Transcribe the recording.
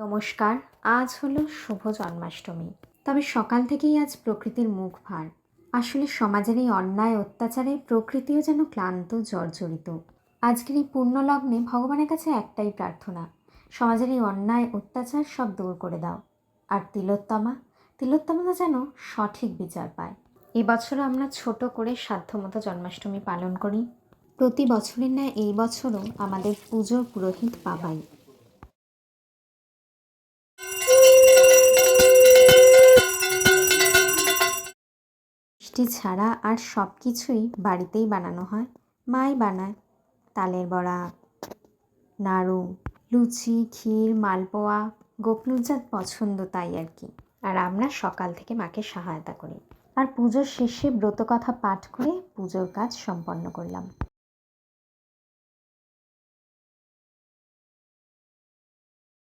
নমস্কার। আজ হলো শুভ জন্মাষ্টমী। তবে সকাল থেকেই আজ প্রকৃতির মুখ ভার। আসলে সমাজের এই অন্যায় অত্যাচারে প্রকৃতিও যেন ক্লান্ত জর্জরিত। আজকের এই পুণ্যলগ্নে ভগবানের কাছে একটাই প্রার্থনা, সমাজের এই অন্যায় অত্যাচার সব দূর করে দাও। আর তিলোত্তমা যেন সঠিক বিচার পায়। এবছরও আমরা ছোট করে সাধ্যমতো জন্মাষ্টমী পালন করি। প্রতি বছরের ন্যায় এই বছরও আমাদের পুজোর পুরোহিত বাবাই। মিষ্টি ছাড়া আর সব কিছুই বাড়িতেই বানানো হয়। মাই বানায় তালের বড়া, নাড়ু, লুচি, ক্ষীর, মালপোয়া। গোপনুর যা পছন্দ তাই আর কি। আর আমরা সকাল থেকে মাকে সহায়তা করি। আর পুজোর শেষে ব্রতকথা পাঠ করে পুজোর কাজ সম্পন্ন করলাম।